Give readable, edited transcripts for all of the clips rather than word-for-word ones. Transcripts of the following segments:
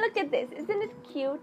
Look at this, isn't it cute?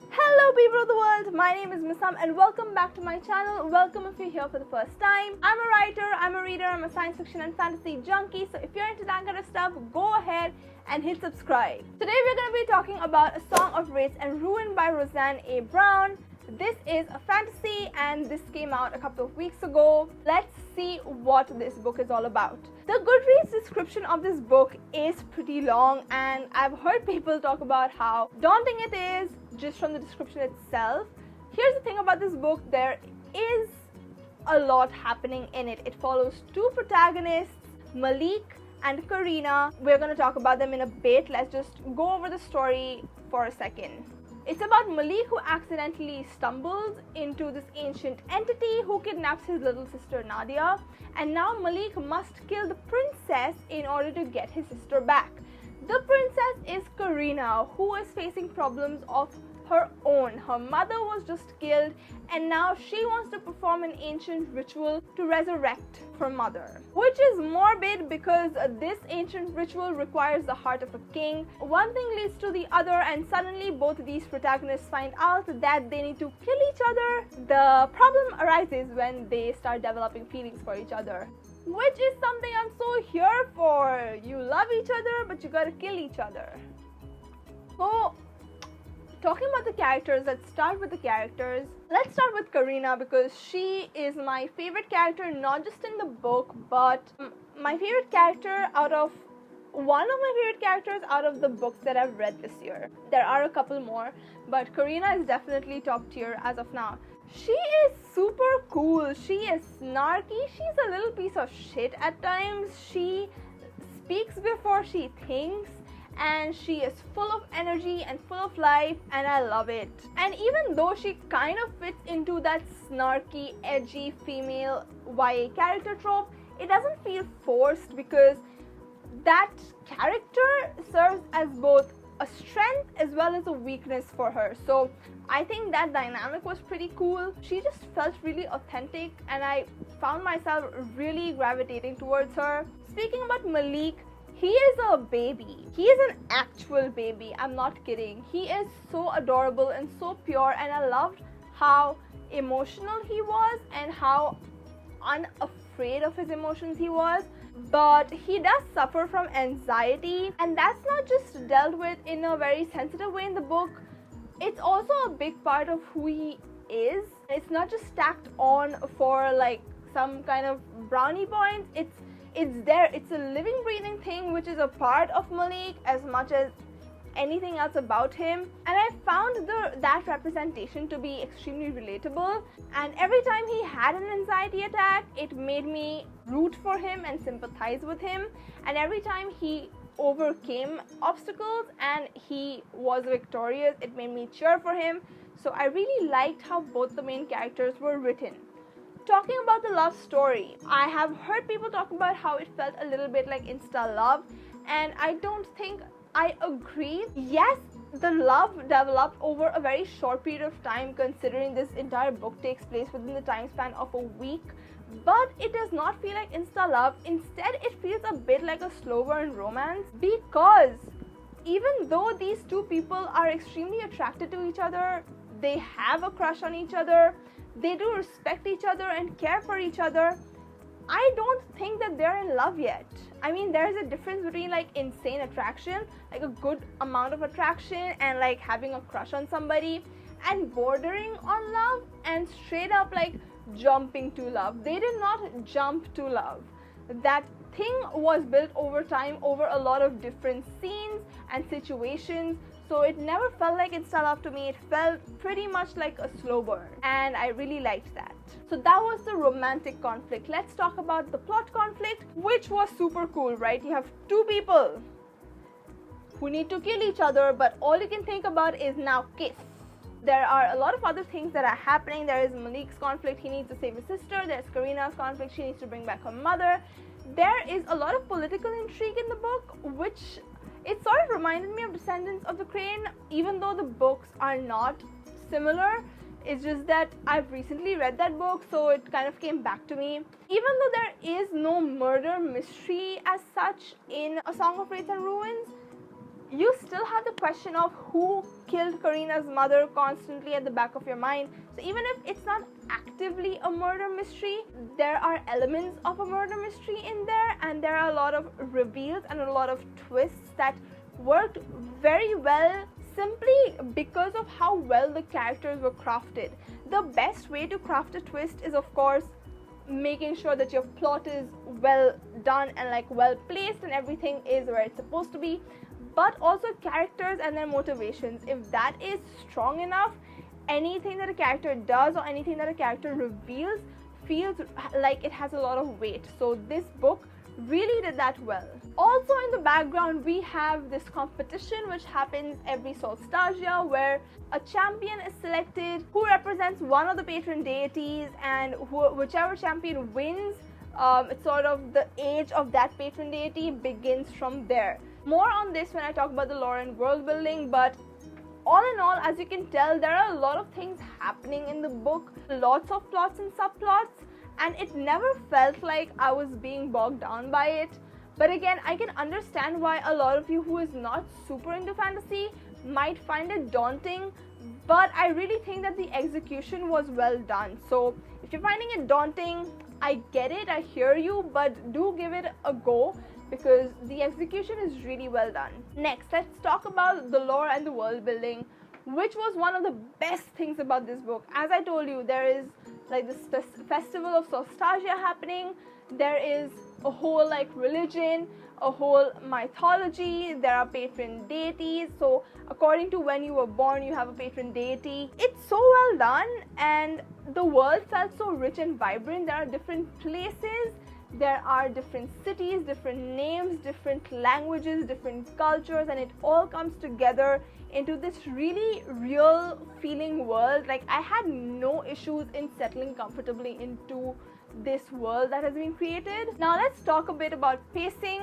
Hello people of the world, my name is Misam and welcome back to my channel. Welcome if you're here for the first time. I'm a writer, I'm a reader, I'm a science fiction and fantasy junkie, so if you're into that kind of stuff, go ahead and hit subscribe. Today we're going to be talking about A Song of Wraiths and Ruin by Roseanne A. Brown. This is a fantasy and this came out a couple of weeks ago. Let's see what this book is all about. The Goodreads description of this book is pretty long and I've heard people talk about how daunting it is just from the description itself. Here's the thing about this book, there is a lot happening in it. It follows two protagonists, Malik and Carina. We're going to talk about them in a bit. Let's just go over the story for a second. It's about Malik who accidentally stumbles into this ancient entity who kidnaps his little sister Nadia, and now Malik must kill the princess in order to get his sister back. The princess is Carina, who is facing problems of her own. Her mother was just killed and now she wants to perform an ancient ritual to resurrect her mother, which is morbid because this ancient ritual requires the heart of a king. One thing leads to the other and suddenly both these protagonists find out that they need to kill each other. The problem arises when they start developing feelings for each other, which is something I'm so here for. You love each other but you gotta kill each other. So talking about the characters, let's start with the characters. Let's start with Carina because she is my favorite character, not just in the book, but my favorite character out of one of my favorite characters out of the books that I've read this year. There are a couple more, but Carina is definitely top tier as of now. She is super cool. She is snarky. She's a little piece of shit at times. She speaks before she thinks. And she is full of energy and full of life and I love it. And even though she kind of fits into that snarky, edgy female YA character trope, it doesn't feel forced because that character serves as both a strength as well as a weakness for her. So I think that dynamic was pretty cool. She just felt really authentic and I found myself really gravitating towards her. Speaking about Malik, he is a baby. He is an actual baby. I'm not kidding. He is so adorable and so pure and I loved how emotional he was and how unafraid of his emotions he was. But he does suffer from anxiety and that's not just dealt with in a very sensitive way in the book. It's also a big part of who he is. It's not just stacked on for like some kind of brownie points. It's there. It's a living, breathing thing which is a part of Malik as much as anything else about him. And I found that representation to be extremely relatable. And every time he had an anxiety attack, it made me root for him and sympathize with him. And every time he overcame obstacles and he was victorious, it made me cheer for him. So I really liked how both the main characters were written. Talking about the love story, I have heard people talk about how it felt a little bit like insta love, and I don't think I agree. Yes, the love developed over a very short period of time considering this entire book takes place within the time span of a week, but it does not feel like insta love. Instead, it feels a bit like a slow burn romance because even though these two people are extremely attracted to each other, they have a crush on each other, they do respect each other and care for each other, I don't think that they're in love yet. I mean, there's a difference between like insane attraction, like a good amount of attraction and like having a crush on somebody, and bordering on love and straight up like jumping to love. They did not jump to love. That thing was built over time, over a lot of different scenes and situations. So it never felt like insta love to me. It felt pretty much like a slow burn and I really liked that. So that was the romantic conflict. Let's talk about the plot conflict, which was super cool, right? You have two people who need to kill each other, but all you can think about is now kiss. There are a lot of other things that are happening. There is Malik's conflict, he needs to save his sister. There's Carina's conflict, she needs to bring back her mother. There is a lot of political intrigue in the book, which it sort of reminded me of Descendants of the Crane, even though the books are not similar. It's just that I've recently read that book, so it kind of came back to me. Even though there is no murder mystery as such in A Song of Wraiths and Ruins, you still have the question of who killed Carina's mother constantly at the back of your mind. So even if it's not actively a murder mystery, there are elements of a murder mystery in there, and there are a lot of reveals and a lot of twists that worked very well simply because of how well the characters were crafted. The best way to craft a twist is, of course, making sure that your plot is well done and like well placed and everything is where it's supposed to be, but also characters and their motivations. If that is strong enough, anything that a character does or anything that a character reveals feels like it has a lot of weight. So this book really did that well. Also in the background, we have this competition which happens every solstasia, where a champion is selected who represents one of the patron deities, and whichever champion wins, it's sort of the age of that patron deity begins from there. More on this when I talk about the lore and world building, but all in all, as you can tell, there are a lot of things happening in the book, lots of plots and subplots, and it never felt like I was being bogged down by it. But again, I can understand why a lot of you who is not super into fantasy might find it daunting, but I really think that the execution was well done. So if you're finding it daunting, I get it, I hear you, but do give it a go because the execution is really well done. Next, let's talk about the lore and the world building, which was one of the best things about this book. As I told you, there is like this festival of Solstasia happening, there is a whole like religion, a whole mythology, there are patron deities, so according to when you were born you have a patron deity. It's so well done and the world felt so rich and vibrant. There are different places, there are different cities, different names, different languages, different cultures, and it all comes together into this really real feeling world. Like I had no issues in settling comfortably into this world that has been created. Now let's talk a bit about pacing.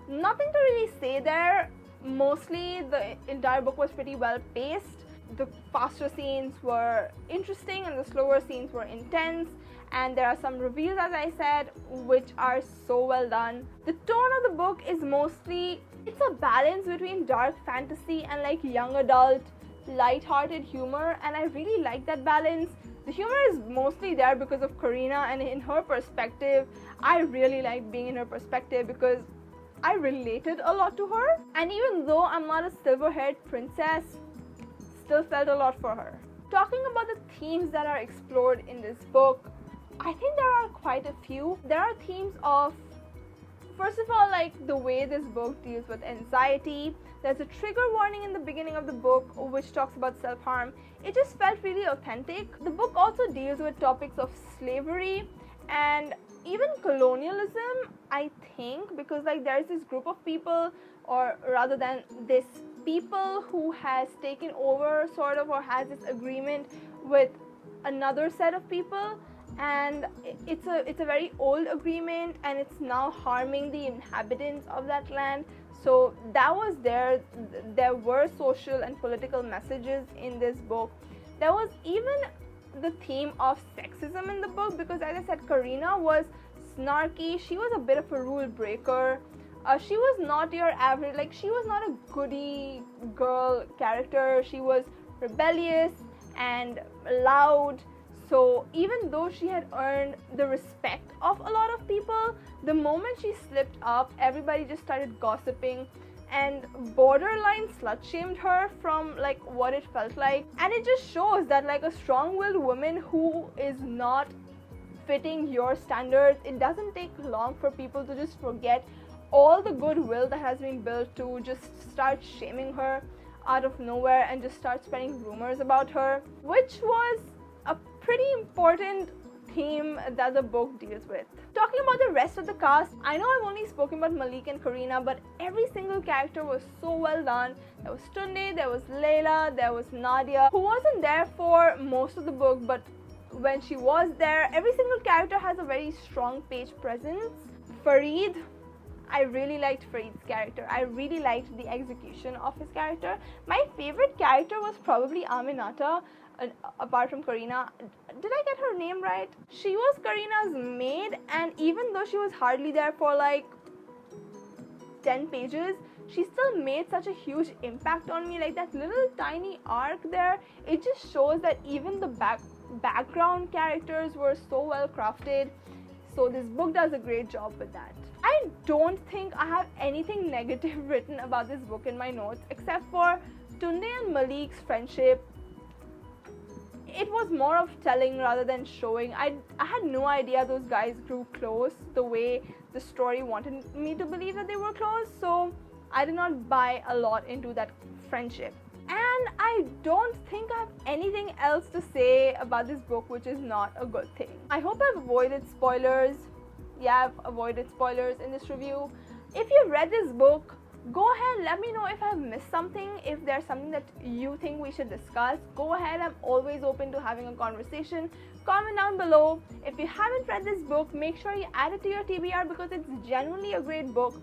Nothing to really say there. Mostly the entire book was pretty well paced. The faster scenes were interesting and the slower scenes were intense, and there are some reveals, as I said, which are so well done. The tone of the book is mostly, it's a balance between dark fantasy and like young adult light-hearted humor, and I really like that balance. The humor is mostly there because of Carina, and in her perspective, I really liked being in her perspective because I related a lot to her. And even though I'm not a silver-haired princess, still felt a lot for her. Talking about the themes that are explored in this book, I think there are quite a few. There are themes of, first of all, like the way this book deals with anxiety. There's a trigger warning in the beginning of the book which talks about self-harm. It just felt really authentic. The book also deals with topics of slavery and even colonialism, I think, because like there's this group of people, or rather than this people who has taken over sort of, or has this agreement with another set of people, and it's a very old agreement and it's now harming the inhabitants of that land. So that was there were social and political messages in this book. There was even the theme of sexism in the book because, as I said, Carina was snarky, she was a bit of a rule breaker. She was not your average, like she was not a goody girl character. She was rebellious and loud. So even though she had earned the respect of a lot of people, the moment she slipped up, everybody just started gossiping and borderline slut-shamed her from like what it felt like. And it just shows that like a strong-willed woman who is not fitting your standards, it doesn't take long for people to just forget all the goodwill that has been built to just start shaming her out of nowhere and just start spreading rumors about her, which was a pretty important theme that the book deals with. Talking about the rest of the cast, I know I've only spoken about Malik and Carina, but every single character was so well done. There was Tunde, there was Layla, there was Nadia, who wasn't there for most of the book, but when she was there, every single character has a very strong page presence. Farid, I really liked Farid's character. I really liked the execution of his character. My favorite character was probably Aminata, apart from Carina. Did I get her name right? She was Carina's maid, and even though she was hardly there for like 10 pages, she still made such a huge impact on me. Like that little tiny arc there, it just shows that even the background characters were so well crafted. So this book does a great job with that. I don't think I have anything negative written about this book in my notes except for Tunde and Malik's friendship. It was more of telling rather than showing. I had no idea those guys grew close the way the story wanted me to believe that they were close, so I did not buy a lot into that friendship. And I don't think I have anything else to say about this book, which is not a good thing. I hope I've avoided spoilers. Yeah, I've avoided spoilers in this review. If you've read this book, go ahead, let me know if I've missed something, if there's something that you think we should discuss. Go ahead, I'm always open to having a conversation. Comment down below. If you haven't read this book, make sure you add it to your TBR because it's genuinely a great book.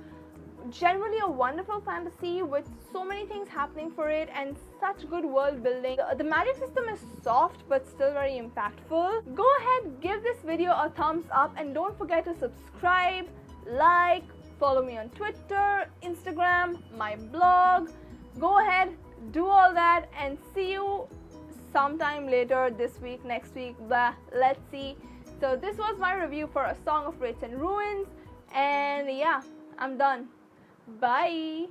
Generally a wonderful fantasy with so many things happening for it and such good world building. The magic system is soft but still very impactful. Go ahead, give this video a thumbs up and don't forget to subscribe, like, follow me on Twitter, Instagram, my blog. Go ahead, do all that and see you sometime later this week, next week, blah, let's see. So this was my review for A Song of Wraiths and Ruins, and yeah, I'm done. Bye.